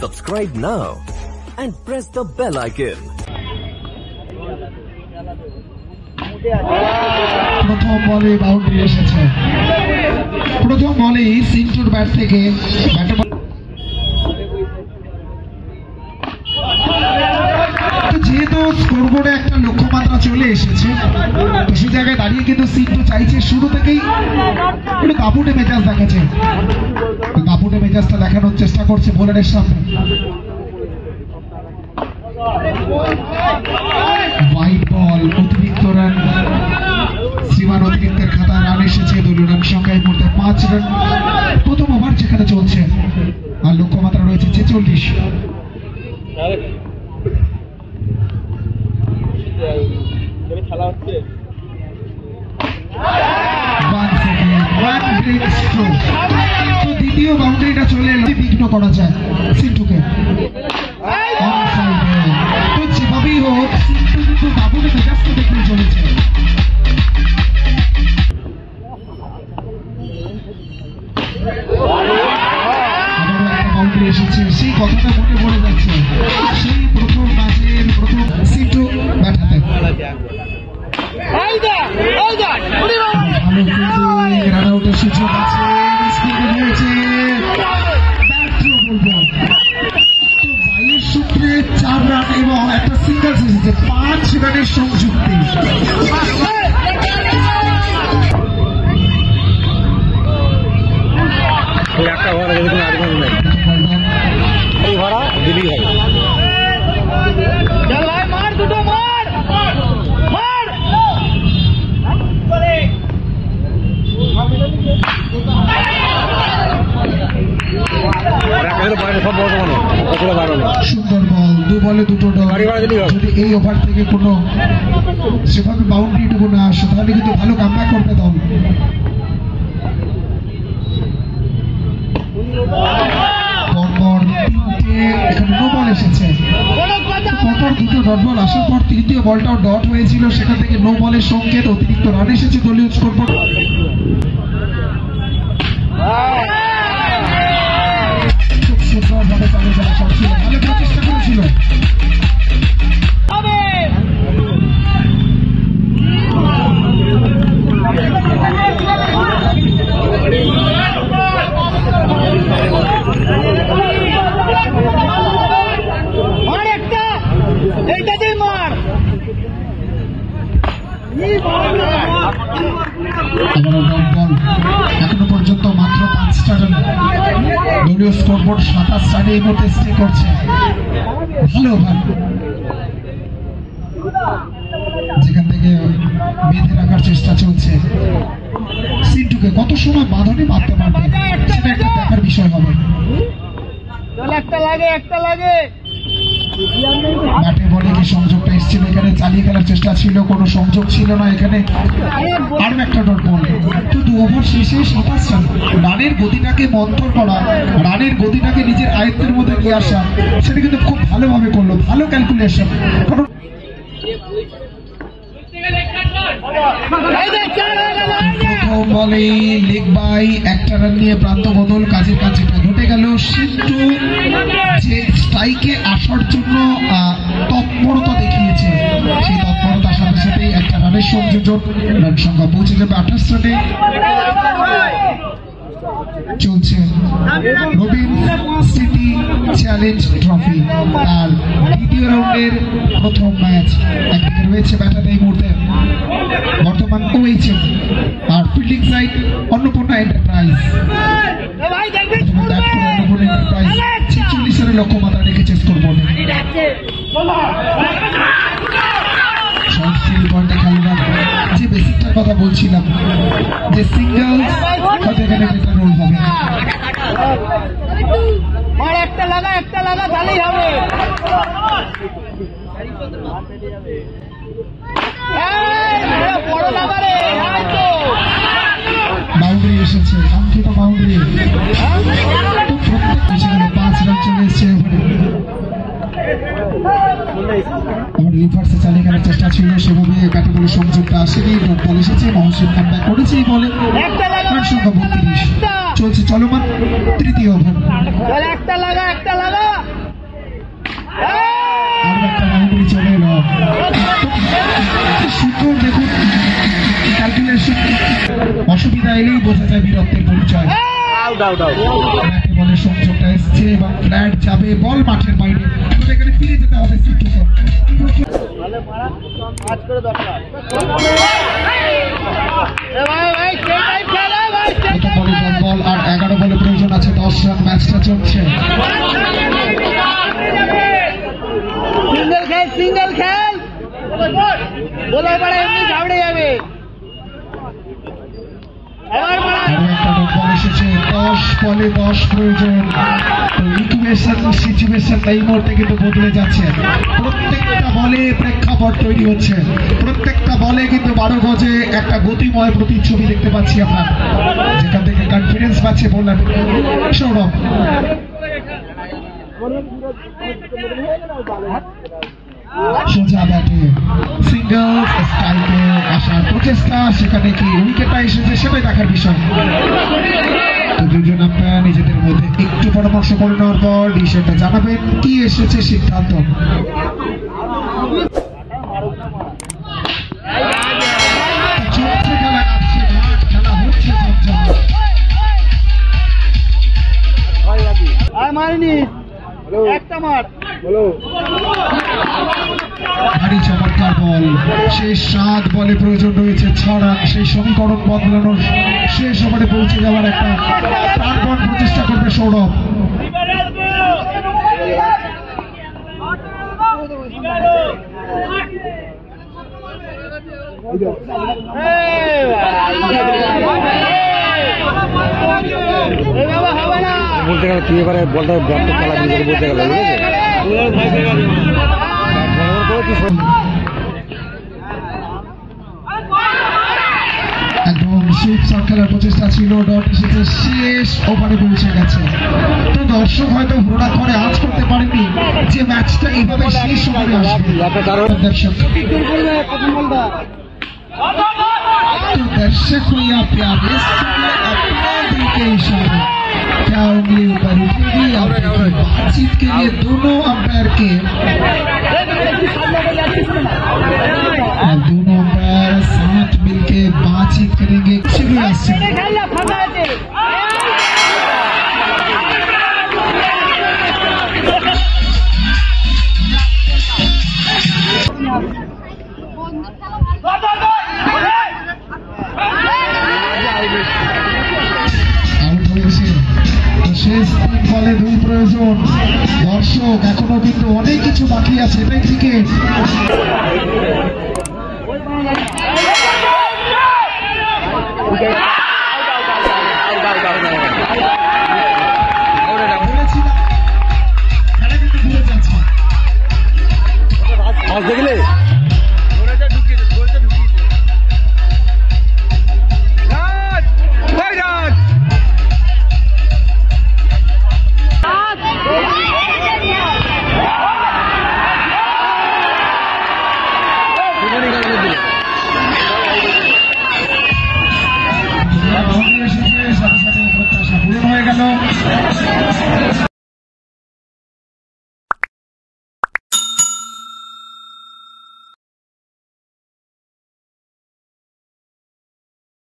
Subscribe now and press the bell icon. প্রথম বলে boundary এসেছে। প্রথম বলেই সিন্টুর ব্যাট থেকে যেহেতু স্কোরবোর্ডে একটা লক্ষ্যমাত্রা চলে এসেছে, সেই জায়গায় দাঁড়িয়ে কিন্তু সিন্টু চাইছে শুরু থেকেই একটু দাপুটে মেজাজ দেখাচ্ছে, দাপুটে মেজাজটা দেখানোর চেষ্টা করছে বোলারের সামনে। হোয়াইট বল, অতিরিক্ত রান, সীমার অতিরিক্তের খাতা রান এসেছে। দলীয় রান সংখ্যায় মুহূর্তে 5 রান প্রথম ওভার যেখানে চলছে, আর লক্ষ্যমাত্রা রয়েছে 46। দ্বিতীয় বাউন্ডারিটা চলে এলে বিঘ্ন করা যায় সিন্টুকে। তো যেভাবেই হোক সিন্টু কিন্তু বাবুকে মেজাজটা দেখতে চলেছে। বাউন্ডারি এসেছে, সেই কথাটা মনে পড়ে যাচ্ছে সেই প্রথম ম্যাচের প্রথম সিন্টু ব্যাট হাতে। রান আউটের সুযোগ আছে, বাইয়ের সূত্রে 4 রান এবং একটা সিঙ্গেলস এসেছে, 5 রানের সংযুক্তি। একটা ঘর এই ভাড়া দিবি হবে। চল ভাই মার, দুটো মার মার। সুন্দর বল, 2 বলে 2 ডট। যদি এই ওভার থেকে কোনো সেভাবে বাউন্ডারিটুকু না আসে তাহলে কিন্তু ভালো কামব্যাক করবে দল। পরপর 3টে এখানে নো বল এসেছে, পরপর 2টো ডট বল আসার পর তৃতীয় বলটাও ডট হয়েছিল, সেখান থেকে নো বলের সংকেত, অতিরিক্ত রান এসেছে দলীয় স্কোরবোর্ড। খুব সুন্দরভাবে চালু করা সবছিল, ভালো প্রচেষ্টা করেছিল। এখনো পর্যন্ত মাত্র 5টা রান, দলীয় স্কোরবোর্ড 27 রানে এই মুহূর্তে স্টে করছে। ভালো ওভার, যেখান থেকে বেঁধে রাখার চেষ্টা চলছে। সিন্টুকে কত সময় বাঁধনে বাঁধতে পারবে সেটা একটা দেখার বিষয় হবে। ব্যাটে বলে যে সংযোগটা এসেছিল, এখানে চালিয়ে খেলার চেষ্টা ছিল, কোনো সংযোগ ছিল না এখানে। আরো একটা ডট বল, তো 2 ওভার শেষে 27 রান। রানের গতিটাকে মন্থর করা, রানের গতিটাকে নিজের আয়ত্তের মধ্যে নিয়ে আসা, সেটা কিন্তু খুব ভালোভাবে করলো, ভালো ক্যালকুলেশন। কারণ প্রথম বলে লেগ বাই, একটা রান নিয়ে প্রান্ত বদল, কাজের কাজ যেটা ঘটে গেল। সিন্টু যে স্ট্রাইকে আসার জন্য তৎপরতা দেখিয়েছে, সেই তৎপরতার সাথে সাথে একটা রানের সংযোজন, রান সংখ্যা পৌঁছে যাবে 28 রানে। চলছে রবিন সিটি চ্যালেঞ্জ ট্রফি, আর দ্বিতীয় রাউন্ডের প্রথম ম্যাচ। একদিকে রয়েছে ব্যাটার এই মুহূর্তে বর্তমান ওএইচএম, আর fielding side Annapurna enterprise. Annapurna enterprise 46 রানের লক্ষ্যমাত্রা রেখেছে স্কোরবোর্ডে। যে বেসিকটার কথা বলছিলাম, যে সিঙ্গেলস হয়তো এখানে বেটার রোল হবে। একটা লাগা তাহলেই হবে। বাউন্ডারি ছিল সেভাবে ব্যাটে বলে সংযোগটা আসেনি। ডট বল এসেছে, মহসিন খান ব্যাক করেছে এই বলে। রান সংখ্যা 32, চলছে চলমান তৃতীয় ওভার। একটা লাগা আর একটা বাউন্ডারি চলে এলো। সুন্দর দেখুন ক্যালকুলেশন, অসুবিধা এলেই বোঝা যায় বীরত্বের পরিচয়। ব্যাটে বলে সংযোগটা এসছে এবং ফ্ল্যাট যাবে, বল মাঠের বাইরে। এখানে ফিরে যেতে হবে সিদ্ধুকে। বল আর 11 বলে প্রয়োজন আছে, 10 রান। ম্যাচটা চলছে। সিঙ্গেল খেল বলার পরে এমনি ঝাবড়ে যাবে। এসেছে 10 বলে 10 প্রয়োজন। সিচুয়েশন এই মুহূর্তে কিন্তু বদলে যাচ্ছে। প্রত্যেকটা বলে প্রেক্ষাপট তৈরি হচ্ছে, প্রত্যেকটা বলে কিন্তু 12 গজে একটা গতিময় প্রতিচ্ছবি দেখতে পাচ্ছি আমরা, যেখান থেকে কনফিডেন্স পাচ্ছে বোলার সৌরভ। সোজা ব্যাটে সিঙ্গল স্ট্রাইকে আসার প্রচেষ্টা, সেখানে কি উইকেটটা এসেছে সেটাই দেখার বিষয়। তো দুজন আপনারা নিজেদের মধ্যে একটু পরামর্শ করে নেওয়ার পর ডিসিশনটা জানাবেন কি এসেছে সিদ্ধান্ত। খেলা আসছে, খেলা হচ্ছে মারিনি একটা মার। ভারী চমৎকার বল, শেষ 7 বলে প্রয়োজন রয়েছে 6 রান। সেই সমীকরণ বদলানোর শেষ ওভারে পৌঁছে যাওয়ার একটা প্রাণপণ প্রচেষ্টা করবে সৌরভ। বলতে গেলে তুই এবারে বলটা ব্যাটটা খেলা দিয়ে বলতে গেলে একদম সুইপ শট খেলার প্রচেষ্টা ছিল, ডট এসেছে, শেষ ওভারে পৌঁছে গেছে। তো দর্শক হয়তো ভ্রোড়া করে আজ করতে পারেনি যে ম্যাচটা এইভাবে শেষ ওভারে আসবে। দর্শক दर्शक हुई आप प्यारे अपना दिल के इशारे, क्या उंगली ऊपर उठेगी आपकी बातचीत के लिए दोनों अंपायर के दोनों अंपायर साथ मिलके बातचीत करेंगे। শেষ 3 বলে 2 প্রয়োজন। দর্শক এখনো কিন্তু অনেক কিছু বাকি আছে, এটাই ক্রিকেট।